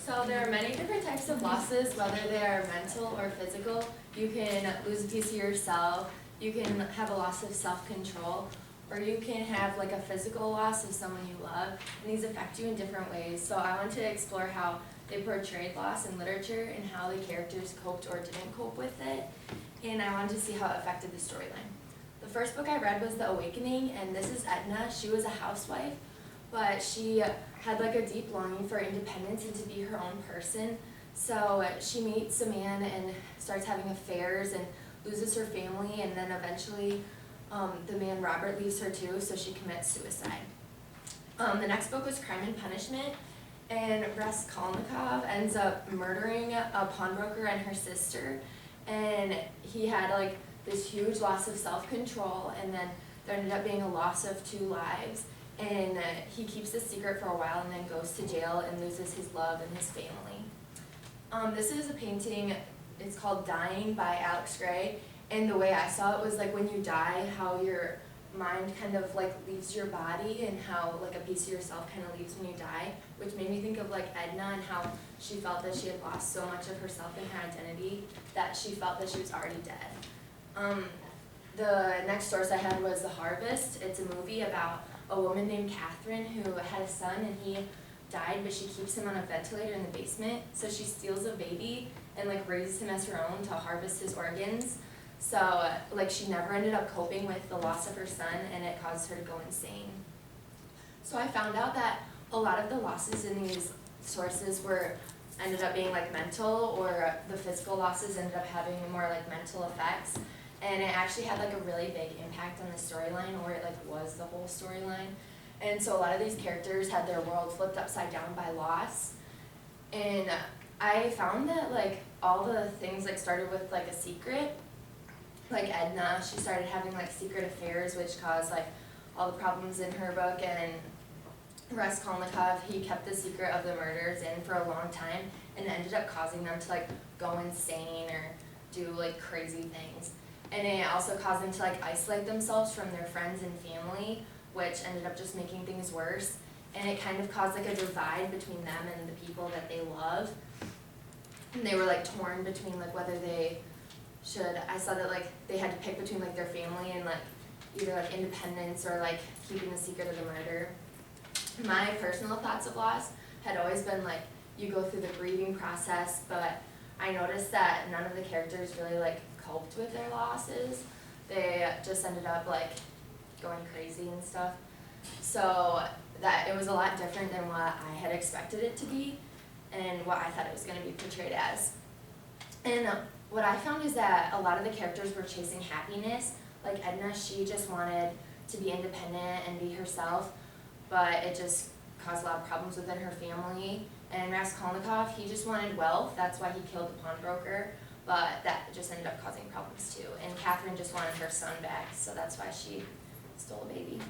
So there are many different types of losses, whether they are mental or physical. You can lose a piece of yourself, you can have a loss of self-control, or you can have like a physical loss of someone you love, and these affect you in different ways. So I want to explore how they portrayed loss in literature and how the characters coped or didn't cope with it, and I wanted to see how it affected the storyline. The first book I read was The Awakening, and this is Edna. She was a housewife, but she had like a deep longing for independence and to be her own person. So she meets a man and starts having affairs and loses her family, and then eventually the man Robert leaves her too, so she commits suicide. The next book was Crime and Punishment, and Raskolnikov ends up murdering a pawnbroker and her sister, and he had like this huge loss of self-control, and then there ended up being a loss of 2 lives, and he keeps this secret for a while and then goes to jail and loses his love and his family. This is a painting, it's called Dying by Alex Grey, and the way I saw it was like when you die, how your mind kind of like leaves your body and how like a piece of yourself kind of leaves when you die, which made me think of like Edna and how she felt that she had lost so much of herself and her identity that she felt that she was already dead. The next source I had was The Harvest. It's a movie about a woman named Catherine who had a son and he died, but she keeps him on a ventilator in the basement. So she steals a baby and like raises him as her own to harvest his organs. So like she never ended up coping with the loss of her son, and it caused her to go insane. So I found out that a lot of the losses in these sources ended up being like mental, or the physical losses ended up having more like mental effects. And it actually had like a really big impact on the storyline, or it like was the whole storyline. And so a lot of these characters had their world flipped upside down by loss. And I found that like all the things like started with like a secret. Like Edna, she started having like secret affairs, which caused like all the problems in her book. And Raskolnikov, he kept the secret of the murders in for a long time, and it ended up causing them to like go insane or do like crazy things. And it also caused them to like isolate themselves from their friends and family, which ended up just making things worse. And it kind of caused like a divide between them and the people that they love. And they were like torn between like whether they should, I saw that like they had to pick between like their family and like either like independence or like keeping the secret of the murder. My personal thoughts of loss had always been like you go through the grieving process, but I noticed that none of the characters really like coped with their losses. They just ended up like going crazy and stuff. So that it was a lot different than what I had expected it to be and what I thought it was going to be portrayed as. And what I found is that a lot of the characters were chasing happiness. Like Edna, she just wanted to be independent and be herself, but it just caused a lot of problems within her family. And Raskolnikov, he just wanted wealth. That's why he killed the pawnbroker, but that just ended up causing problems too. And Catherine just wanted her son back, so that's why she stole a baby.